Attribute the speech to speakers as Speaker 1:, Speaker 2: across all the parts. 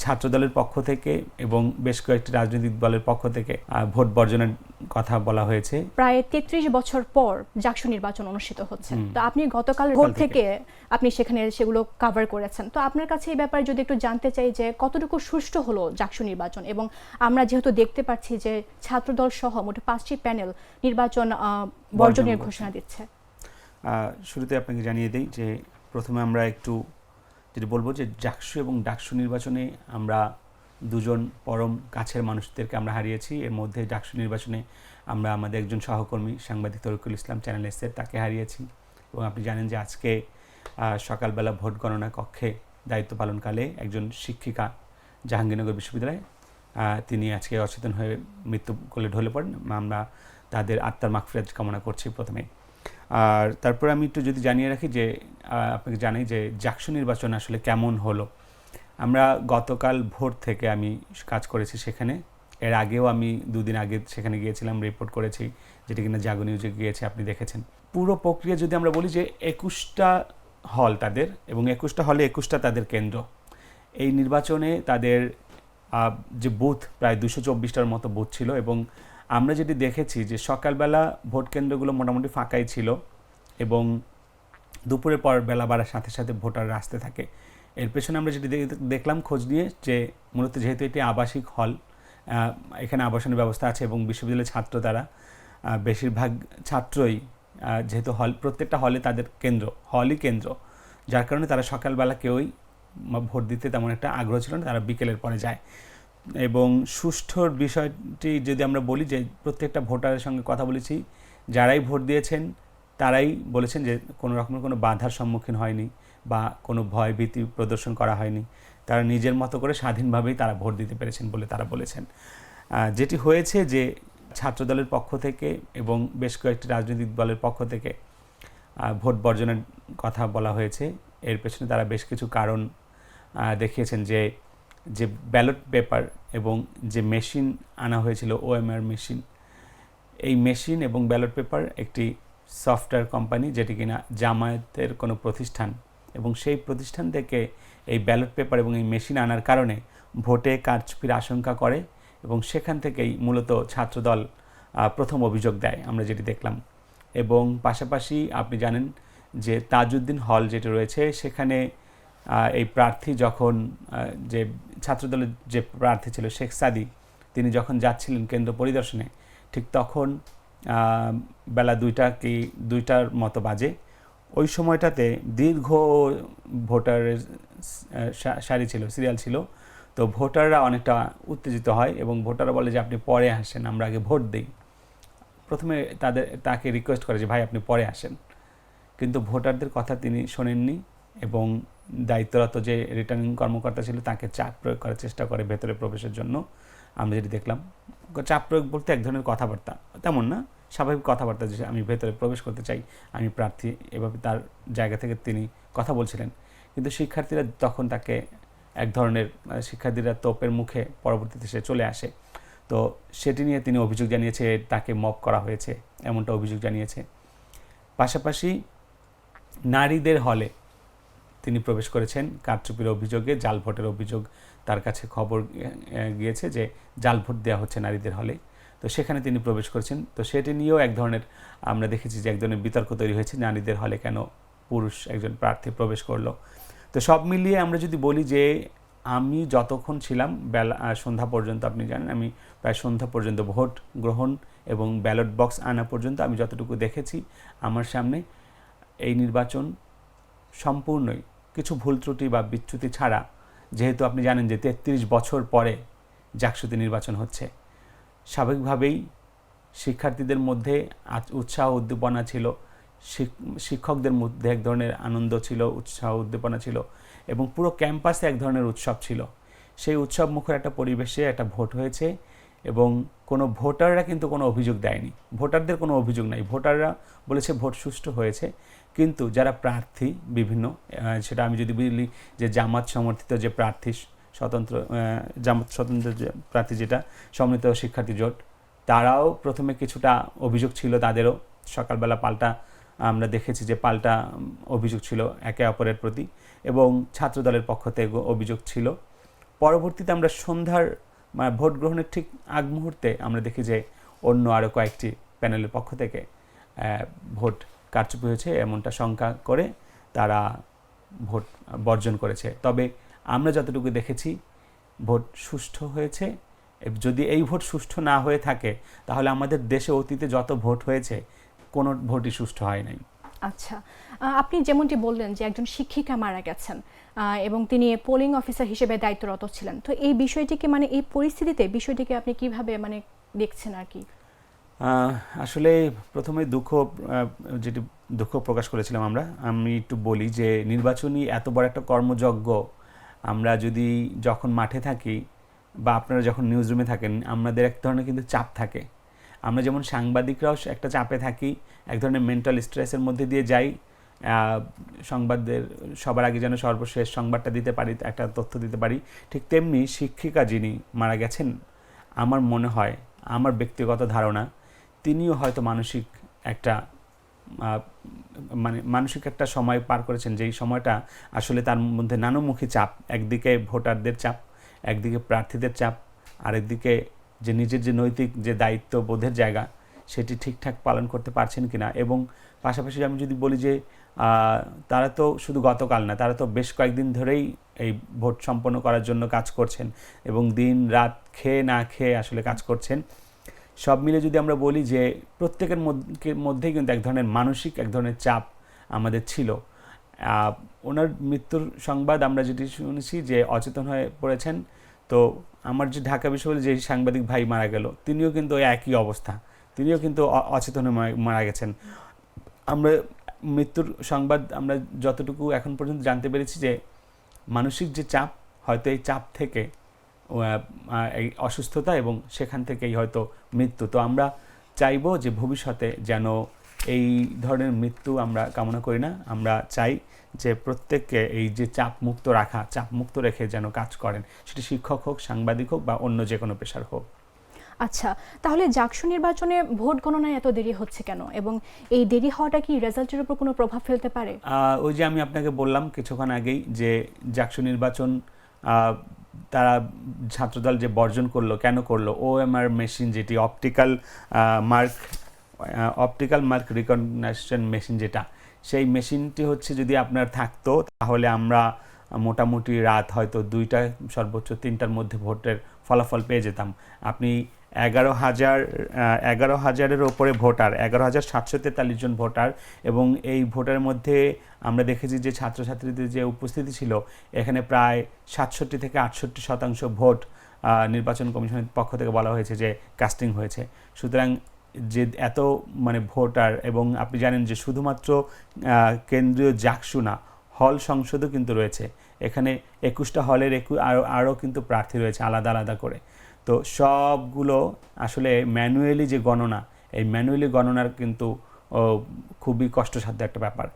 Speaker 1: ছাত্রদলের পক্ষ থেকে এবং বেশ কয়েকটি রাজনৈতিক দলের পক্ষ থেকে ভোট বর্জনের কথা বলা হয়েছে।
Speaker 2: প্রায় ৩৩ বছর পর জাকসু নির্বাচন অনুষ্ঠিত হচ্ছে, তো আপনি গতকাল ভোর থেকে আপনি সেখানে সেগুলো কভার করেছেন, তো আপনার কাছে এই ব্যাপারে যদি একটু জানতে চাই যে কতটুকু সুষ্ঠু হলো জাকসু নির্বাচন, এবং আমরা যেহেতু দেখতে পাচ্ছি যে ছাত্রদল সহ মোট 5টি প্যানেল নির্বাচন বর্জনের ঘোষণা দিচ্ছে।
Speaker 1: শুরুতে আপনাকে জানিয়ে দেই যে প্রথমে আমরা একটু যেটা বলবো যে জাকসু এবং ডাকসু নির্বাচনে আমরা দুজন পরম কাছের মানুষদেরকে আমরা হারিয়েছি। এর মধ্যে ডাকসু নির্বাচনে আমরা আমাদের একজন সহকর্মী সাংবাদিক তরিকুল ইসলাম চ্যানেল এসের তাকে হারিয়েছি, এবং আপনি জানেন যে আজকে সকালবেলা ভোট গণনা কক্ষে দায়িত্ব পালনকালে একজন শিক্ষিকা জাহাঙ্গীরনগর বিশ্ববিদ্যালয়ে তিনি আজকে অচেতন হয়ে মৃত্যু কোলে ঢলে পড়েন। আমরা তাদের আত্মার মাগফিরাত কামনা করছি প্রথমে। আর তারপরে আমি একটু যদি জানিয়ে রাখি যে আপনাকে জানাই যে জাকসু নির্বাচন আসলে কেমন হলো। আমরা গতকাল ভোর থেকে আমি কাজ করেছি সেখানে। এর আগেও আমি দুদিন আগে সেখানে গিয়েছিলাম, রিপোর্ট করেছি, যেটা কিনা জাগো নিউজে গিয়েছে, আপনি দেখেছেন। পুরো প্রক্রিয়া যদি আমরা বলি যে 21টা হল তাদের, এবং 21টা হলে 21টা তাদের কেন্দ্র। এই নির্বাচনে তাদের যে বুথ প্রায় 224টার মতো বুথ ছিল, এবং আমরা যেটি দেখেছি যে সকালবেলা ভোট কেন্দ্রগুলো মোটামুটি ফাঁকাই ছিল, এবং দুপুরের পর বেলা বাড়ার সাথে সাথে ভোটাররা আসতে থাকে। এর পেছনে আমরা যেটি দেখলাম খোঁজ নিয়ে, যে মূলত যেহেতু এটি আবাসিক হল, এখানে আবাসনের ব্যবস্থা আছে এবং বিশ্ববিদ্যালয়ের ছাত্র তারা বেশিরভাগ ছাত্রই যেহেতু হল, প্রত্যেকটা হলে তাদের হলই কেন্দ্র, যার কারণে তারা সকালবেলা কেউই ভোট দিতে তেমন একটা আগ্রহ ছিল না, তারা বিকেলের পরে যায়। এবং সুষ্ঠুর বিষয়টি যদি আমরা বলি যে প্রত্যেকটা ভোটারের সঙ্গে কথা বলেছি, যারাই ভোট দিয়েছেন তারাই বলেছেন যে কোনো রকমের কোনো বাধার সম্মুখীন হয়নি বা কোনো ভয় ভীতি প্রদর্শন করা হয়নি। তারা নিজের মতো করে স্বাধীনভাবেই তারা ভোট দিতে পেরেছেন বলে তারা বলেছেন। যেটি হয়েছে যে ছাত্রদলের পক্ষ থেকে এবং বেশ কয়েকটি রাজনৈতিক দলের পক্ষ থেকে ভোট বর্জনের কথা বলা হয়েছে। এর পেছনে তারা বেশ কিছু কারণ দেখিয়েছেন, যে ব্যালট পেপার এবং যে মেশিন আনা হয়েছিল OMR মেশিন, এই মেশিন এবং ব্যালট পেপার একটি সফটওয়্যার কোম্পানি, যেটি কিনা জামায়াতের কোনো প্রতিষ্ঠান, এবং সেই প্রতিষ্ঠান থেকে এই ব্যালট পেপার এবং এই মেশিন আনার কারণে ভোটে কারচুপির আশঙ্কা করে, এবং সেখান থেকেই মূলত ছাত্রদল প্রথম অভিযোগ দেয় আমরা যেটি দেখলাম। এবং পাশাপাশি আপনি জানেন যে তাজউদ্দিন হল যেটি রয়েছে সেখানে এই প্রার্থী যখন যে ছাত্রদলের যে প্রার্থী ছিল শেখ সাদি, তিনি যখন যাচ্ছিলেন কেন্দ্র পরিদর্শনে, ঠিক তখন বেলা 2টার মতো বাজে। ওই সময়টাতে দীর্ঘ ভোটারের সারি ছিল, সিরিয়াল ছিল। তো ভোটাররা অনেকটা উত্তেজিত হয় এবং ভোটাররা বলে যে আপনি পরে আসেন, আমরা আগে ভোট দিই। প্রথমে তাকে রিকোয়েস্ট করে যে ভাই আপনি পরে আসেন, কিন্তু ভোটারদের কথা তিনি শোনেননি এবং দায়িত্বরত যে রিটার্নিং কর্মকর্তা ছিল তাকে চাপ প্রয়োগ করার চেষ্টা করে ভেতরে প্রবেশের জন্য। আমরা যেটি দেখলাম, চাপ প্রয়োগ বলতে এক ধরনের কথাবার্তা, তেমন না, স্বাভাবিক কথাবার্তা, যে আমি ভেতরে প্রবেশ করতে চাই, আমি প্রার্থী, এভাবে তার জায়গা থেকে তিনি কথা বলছিলেন। কিন্তু শিক্ষার্থীরা তখন তাকে এক ধরনের, শিক্ষার্থীরা তোপের মুখে পরবর্তীতে সে চলে আসে। তো সেটি নিয়ে তিনি অভিযোগ জানিয়েছে, তাকে মব করা হয়েছে এমনটা অভিযোগ জানিয়েছে। পাশাপাশি নারীদের হলে তিনি প্রবেশ করেছেন কারচুপির অভিযোগে, জাল ভোটের অভিযোগ তার কাছে খবর গিয়েছে যে জাল ভোট দেওয়া হচ্ছে নারীদের হলে, তো সেখানে তিনি প্রবেশ করেছেন। তো সেটি নিয়েও এক ধরনের আমরা দেখেছি যে এক ধরনের বিতর্ক তৈরি হয়েছে, নারীদের হলে কেন পুরুষ একজন প্রার্থী প্রবেশ করলো। তো সব মিলিয়ে আমরা যদি বলি যে আমি যতক্ষণ ছিলাম সন্ধ্যা পর্যন্ত, আপনি জানেন আমি প্রায় সন্ধ্যা পর্যন্ত ভোট গ্রহণ এবং ব্যালট বক্স আনা পর্যন্ত আমি যতটুকু দেখেছি, আমার সামনে এই নির্বাচন সম্পূর্ণই কিছু ভুল ত্রুটি বা বিচ্যুতি ছাড়া, যেহেতু আপনি জানেন যে 33 বছর পরে জাকসুতে নির্বাচন হচ্ছে, স্বাভাবিকভাবেই শিক্ষার্থীদের মধ্যে উৎসাহ উদ্দীপনা ছিল, শিক্ষকদের মধ্যে এক ধরনের আনন্দ ছিল, উৎসাহ উদ্দীপনা ছিল, এবং পুরো ক্যাম্পাসে এক ধরনের উৎসব ছিল। সেই উৎসব মুখর একটা পরিবেশে একটা ভোট হয়েছে, এবং কোনো ভোটাররা কিন্তু কোনো অভিযোগ দেয়নি, ভোটারদের কোনো অভিযোগ নাই, ভোটাররা বলেছে ভোট সুষ্ঠু হয়েছে। কিন্তু যারা প্রার্থী বিভিন্ন, সেটা আমি যদি বলি যে জামাত সমর্থিত যে প্রার্থী, জামাত স্বতন্ত্র যে প্রার্থী, যেটা সমন্বিত শিক্ষার্থী জোট, তারাও প্রথমে কিছুটা অভিযোগ ছিল তাদেরও। সকালবেলা পাল্টা আমরা দেখেছি যে পাল্টা অভিযোগ ছিল একে অপরের প্রতি, এবং ছাত্রদলের পক্ষ থেকে অভিযোগ ছিল। পরবর্তীতে আমরা সন্ধ্যার ভোট গ্রহণের ঠিক আগ মুহূর্তে আমরা দেখি যে অন্য আরও কয়েকটি প্যানেলের পক্ষ থেকে ভোট কারচুপি হয়েছে এমনটা শঙ্কা করে তারা ভোট বর্জন করেছে। তবে আমরা যতটুকু দেখেছি ভোট সুষ্ঠু হয়েছে। যদি এই ভোট সুষ্ঠু না হয়ে থাকে তাহলে আমাদের দেশে অতীতে যত ভোট হয়েছে কোনো ভোটই সুষ্ঠু হয় নাই।
Speaker 2: আচ্ছা, আপনি যেমনটি বললেন যে একজন শিক্ষিকা মারা গেছেন এবং তিনি পোলিং অফিসার হিসেবে দায়িত্বরত ছিলেন, তো এই বিষয়টিকে মানে এই পরিস্থিতিতে বিষয়টিকে আপনি কিভাবে মানে দেখছেন আর কি?
Speaker 1: আসলে প্রথমে যেটি দুঃখ প্রকাশ করেছিলাম আমি একটু বলি যে নির্বাচনী এত বড় একটা কর্মযজ্ঞ আমরা যদি যখন মাঠে থাকি বা আপনারা যখন নিউজ রুমে থাকেন আমাদের এক ধরনের কিন্তু চাপ থাকে। আমরা যেমন সাংবাদিকরাও একটা চাপে থাকি, এক ধরনের মেন্টাল স্ট্রেসের মধ্যে দিয়ে যাই, সংবাদের সবার আগে যেন সর্বশেষ সংবাদটা দিতে পারি, একটা তথ্য দিতে পারি। ঠিক তেমনি শিক্ষিকা যিনি মারা গেছেন, আমার মনে হয়, আমার ব্যক্তিগত ধারণা, তিনিও হয়তো মানসিক একটা সময় পার করেছেন, যেই সময়টা আসলে তার মধ্যে নানামুখী চাপ, একদিকে ভোটারদের চাপ, একদিকে প্রার্থীদের চাপ, আরেকদিকে যে নিজের যে নৈতিক যে দায়িত্ববোধের জায়গা সেটি ঠিকঠাক পালন করতে পারছেন কিনা। এবং পাশাপাশি আমি যদি বলি যে তারা তো শুধু গতকাল না, তারা তো বেশ কয়েকদিন ধরেই এই ভোট সম্পন্ন করার জন্য কাজ করছেন এবং দিন রাত খেয়ে না খেয়ে আসলে কাজ করছেন। সব মিলে যদি আমরা বলি যে প্রত্যেকের মধ্যেই কিন্তু এক ধরনের মানসিক এক ধরনের চাপ আমাদের ছিল। ওনার মৃত্যুর সংবাদ আমরা যেটি শুনেছি যে অচেতন হয়ে পড়েছেন। তো আমার যে ঢাকা বিশ্ববিদ্যালয়ে যে সাংবাদিক ভাই মারা গেল, তিনিও কিন্তু একই অবস্থা, তিনিও কিন্তু অচেতন হয়ে মারা গেছেন। আমরা মৃত্যুর সংবাদ আমরা যতটুকু এখন পর্যন্ত জানতে পেরেছি যে মানসিক যে চাপ, হয়তো এই চাপ থেকে এই অসুস্থতা এবং সেখান থেকেই হয়তো মৃত্যু। তো আমরা চাইবো যে ভবিষ্যতে যেন এই ধরনের মৃত্যু আমরা কামনা করি না। আমরা চাই যে প্রত্যেককে এই যে চাপমুক্ত রেখে যেন কাজ করেন, সেটি শিক্ষক হোক, সাংবাদিক হোক বা অন্য যে কোনো পেশার হোক।
Speaker 2: আচ্ছা, তাহলে জাকসু নির্বাচনে ভোট গণনায় এত দেরি হচ্ছে কেন, এবং এই দেরি হওয়াটা কি রেজাল্টের উপর কোনো প্রভাব ফেলতে পারে?
Speaker 1: ওই যে আমি আপনাকে বললাম কিছুক্ষণ আগেই যে জাকসু নির্বাচন তারা ছাত্রদল যে বর্জন করলো, কেন করলো? OMR মেশিন, যেটি অপটিক্যাল মার্ক রিকগনিশন মেশিন, যেটা সেই মেশিনটি হচ্ছে যদি আপনার থাকতো তাহলে আমরা মোটামুটি রাত হয়তো 2টা সর্বোচ্চ 3টার মধ্যে ভোটের ফলাফল পেয়ে যেতাম। আপনি 11,000-এর ওপরে ভোটার, 11,743 জন ভোটার, এবং এই ভোটারের মধ্যে আমরা দেখেছি যে ছাত্রছাত্রীদের যে উপস্থিতি ছিল, এখানে প্রায় 67 থেকে 68% ভোট নির্বাচন কমিশনের পক্ষ থেকে বলা হয়েছে যে কাস্টিং হয়েছে। সুতরাং যে এত ভোটার, এবং আপনি জানেন যে শুধুমাত্র কেন্দ্রীয় জাকসু না, হল সংসদও কিন্তু রয়েছে। এখানে 21টা হলের আরও কিন্তু প্রার্থী রয়েছে আলাদা আলাদা করে। তো সবগুলো আসলে ম্যানুয়ালি যে গণনা, এই ম্যানুয়ালি গণনার কিন্তু খুবই কষ্টসাধ্য একটা ব্যাপার।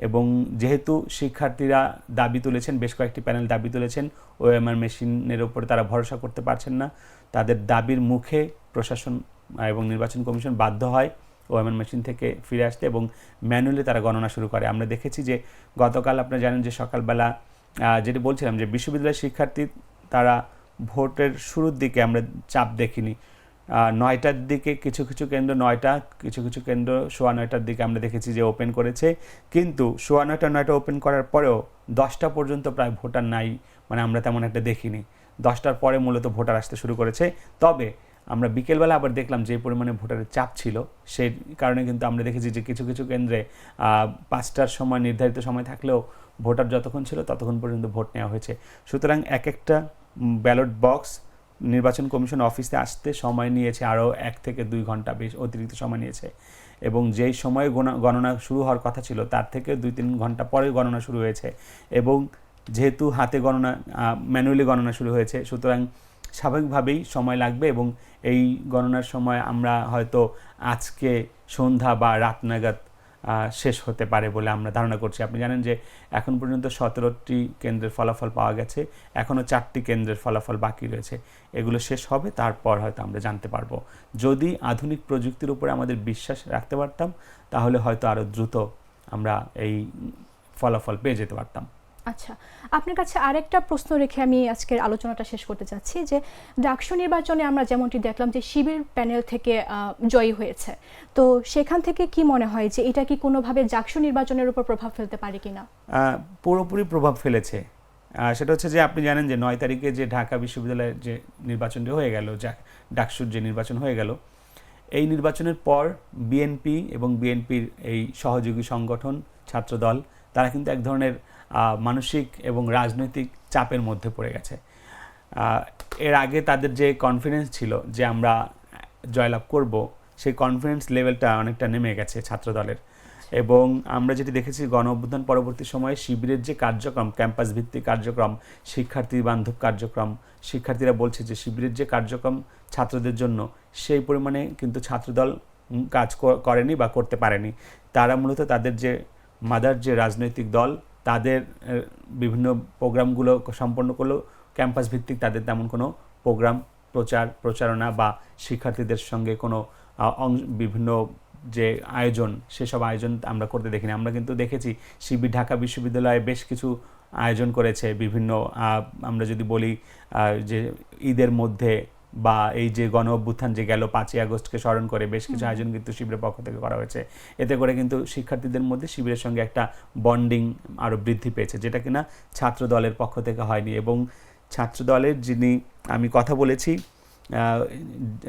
Speaker 1: এবং যেহেতু শিক্ষার্থীরা দাবি তুলেছেন, বেশ কয়েকটি প্যানেল দাবি তুলেছেন, OMR মেশিনের উপরে তারা ভরসা করতে পারছেন না, তাদের দাবির মুখে প্রশাসন এবং নির্বাচন কমিশন বাধ্য হয় OMR মেশিন থেকে ফিরে আসতে এবং ম্যানুয়ালি তারা গণনা শুরু করে। আমরা দেখেছি যে গতকাল আপনারা জানেন যে সকালবেলা যেটি বলছিলাম যে বিশ্ববিদ্যালয়ের শিক্ষার্থী তারা ভোটের শুরুর দিকে আমরা চাপ দেখিনি। 9টার দিকে কিছু কিছু কেন্দ্র 9টা, কিছু কিছু কেন্দ্র 9:15 দিকে আমরা দেখেছি যে ওপেন করেছে, কিন্তু 9:15 ওপেন করার পরেও 10টা পর্যন্ত প্রায় ভোটার নাই, আমরা তেমন একটা দেখিনি। 10টার পরে মূলত ভোটার আসতে শুরু করেছে। তবে আমরা বিকেলবেলা আবার দেখলাম যে পরিমাণে ভোটারের চাপ ছিল, সেই কারণে কিন্তু আমরা দেখেছি যে কিছু কিছু কেন্দ্রে 5টার সময়, নির্ধারিত সময় থাকলেও ভোটার যতক্ষণ ছিল ততক্ষণ পর্যন্ত ভোট নেওয়া হয়েছে। সুতরাং এক একটা ব্যালট বক্স নির্বাচন কমিশন অফিসে আসতে সময় নিয়েছে আরও 1 থেকে 2 ঘন্টা বেশ অতিরিক্ত সময় নিয়েছে, এবং যেই সময়ে গণনা শুরু হওয়ার কথা ছিল তার থেকে 2-3 ঘন্টা পরে গণনা শুরু হয়েছে। এবং যেহেতু হাতে গণনা, ম্যানুয়ালি গণনা শুরু হয়েছে, সুতরাং স্বাভাবিকভাবেই সময় লাগবে, এবং এই গণনার সময় আমরা হয়তো আজকে সন্ধ্যা বা রাত নাগাদ শেষ হতে পারে বলে আমরা ধারণা করছি। আপনি জানেন যে এখন পর্যন্ত 17টি কেন্দ্রের ফলাফল পাওয়া গেছে, এখনও 4টি কেন্দ্রের ফলাফল বাকি রয়েছে। এগুলো শেষ হবে, তারপর হয়তো আমরা জানতে পারবো। যদি আধুনিক প্রযুক্তির উপরে আমাদের বিশ্বাস রাখতে পারতাম তাহলে হয়তো আরও দ্রুত আমরা এই ফলাফল পেয়ে যেতে পারতাম।
Speaker 2: আচ্ছা, আপনার কাছে আরেকটা প্রশ্ন রেখে আমি আজকের আলোচনাটা শেষ করতে চাচ্ছি যে ডাকসু নির্বাচনে আমরা যেমনটি দেখলাম যে শিবির প্যানেল থেকে জয়ী হয়েছে, তো সেখান থেকে কি মনে হয় যে এটা কি কোনোভাবে ডাকসু নির্বাচনের উপর প্রভাব ফেলতে পারে কিনা?
Speaker 1: পুরোপুরি প্রভাব ফেলেছে। সেটা হচ্ছে যে আপনি জানেন যে 9 তারিখে যে ঢাকা বিশ্ববিদ্যালয়ের যে নির্বাচনটি হয়ে গেল, ডাকসুর যে নির্বাচন হয়ে গেল, এই নির্বাচনের পর বিএনপি এবং বিএনপির এই সহযোগী সংগঠন ছাত্রদল তারা কিন্তু এক ধরনের মানসিক এবং রাজনৈতিক চাপের মধ্যে পড়ে গেছে। এর আগে তাদের যে কনফিডেন্স ছিল যে আমরা জয়লাভ করব, সেই কনফিডেন্স লেভেলটা অনেকটা নেমে গেছে ছাত্রদলের। এবং আমরা যেটি দেখেছি গণ অভ্যুত্থান পরবর্তী সময়ে শিবিরের যে কার্যক্রম, ক্যাম্পাস ভিত্তিক কার্যক্রম, শিক্ষার্থী বান্ধব কার্যক্রম, শিক্ষার্থীরা বলছে যে শিবিরের যে কার্যক্রম ছাত্রদের জন্য, সেই পরিমাণে কিন্তু ছাত্রদল কাজ করেনি বা করতে পারেনি। তারা মূলত তাদের যে মাদার যে রাজনৈতিক দল, তাদের বিভিন্ন প্রোগ্রামগুলো সম্পন্ন করলেও ক্যাম্পাস ভিত্তিক তাদের তেমন কোনো প্রোগ্রাম প্রচারণা বা শিক্ষার্থীদের সঙ্গে কোনো বিভিন্ন যে আয়োজন, সেসব আয়োজন আমরা করতে দেখিনি। আমরা কিন্তু দেখেছি শিবির ঢাকা বিশ্ববিদ্যালয়ে বেশ কিছু আয়োজন করেছে বিভিন্ন, আমরা যদি বলি যে ঈদের মধ্যে বা এই যে গণ অভ্যুত্থান যে গেল 5ই আগস্টকে স্মরণ করে বেশ কিছু আয়োজন কিন্তু শিবিরের পক্ষ থেকে করা হয়েছে। এতে করে কিন্তু শিক্ষার্থীদের মধ্যে শিবিরের সঙ্গে একটা বন্ডিং আরও বৃদ্ধি পেয়েছে, যেটা কিনা ছাত্র দলের পক্ষ থেকে হয়নি। এবং ছাত্র দলের যিনি আমি কথা বলেছি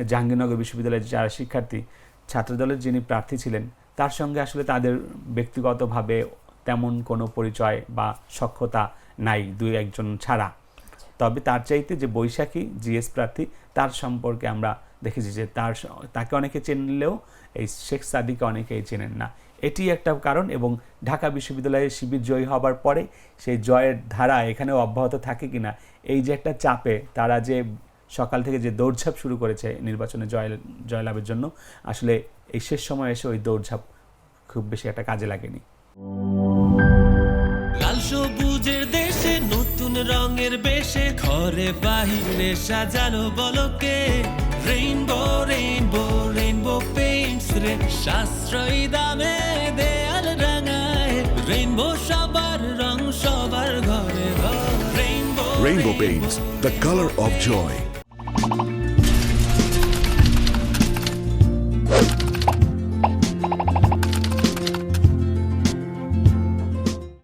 Speaker 1: জাহাঙ্গীরনগর বিশ্ববিদ্যালয়ের যারা শিক্ষার্থী, ছাত্রদলের যিনি প্রার্থী ছিলেন, তার সঙ্গে আসলে তাদের ব্যক্তিগতভাবে তেমন কোনো পরিচয় বা সখ্যতা নাই, 2-1 ছাড়া। তবে তার চাইতে যে বৈশাখী জিএস প্রার্থী, তার সম্পর্কে আমরা দেখেছি যে তাকে অনেকে চিনলেও এই শেখ সাদিকে অনেকেই চেনেন না। এটি একটা কারণ। এবং ঢাকা বিশ্ববিদ্যালয়ে শিবির জয়ী হবার পরে সেই জয়ের ধারা এখানেও অব্যাহত থাকে কিনা, এই যে একটা চাপে তারা যে সকাল থেকে যে দৌড়ঝাঁপ শুরু করেছে নির্বাচনে জয়লাভের জন্য, আসলে এই শেষ সময় এসে ওই দৌড়ঝাঁপ খুব বেশি একটা কাজে লাগেনি।
Speaker 3: লাল সবুজের দেশে নতুন রঙের বেশে ঘরে বাহিরে সাজানো বলকে রেইনবো রেইনবো রেইনবো পেইন্টস রে সাশ্রয়ী দামে দেয়াল রাঙায় রেইনবো সবার রং সবার ঘরে ঘরে rainbow
Speaker 4: Rainbow Paints, the color of joy.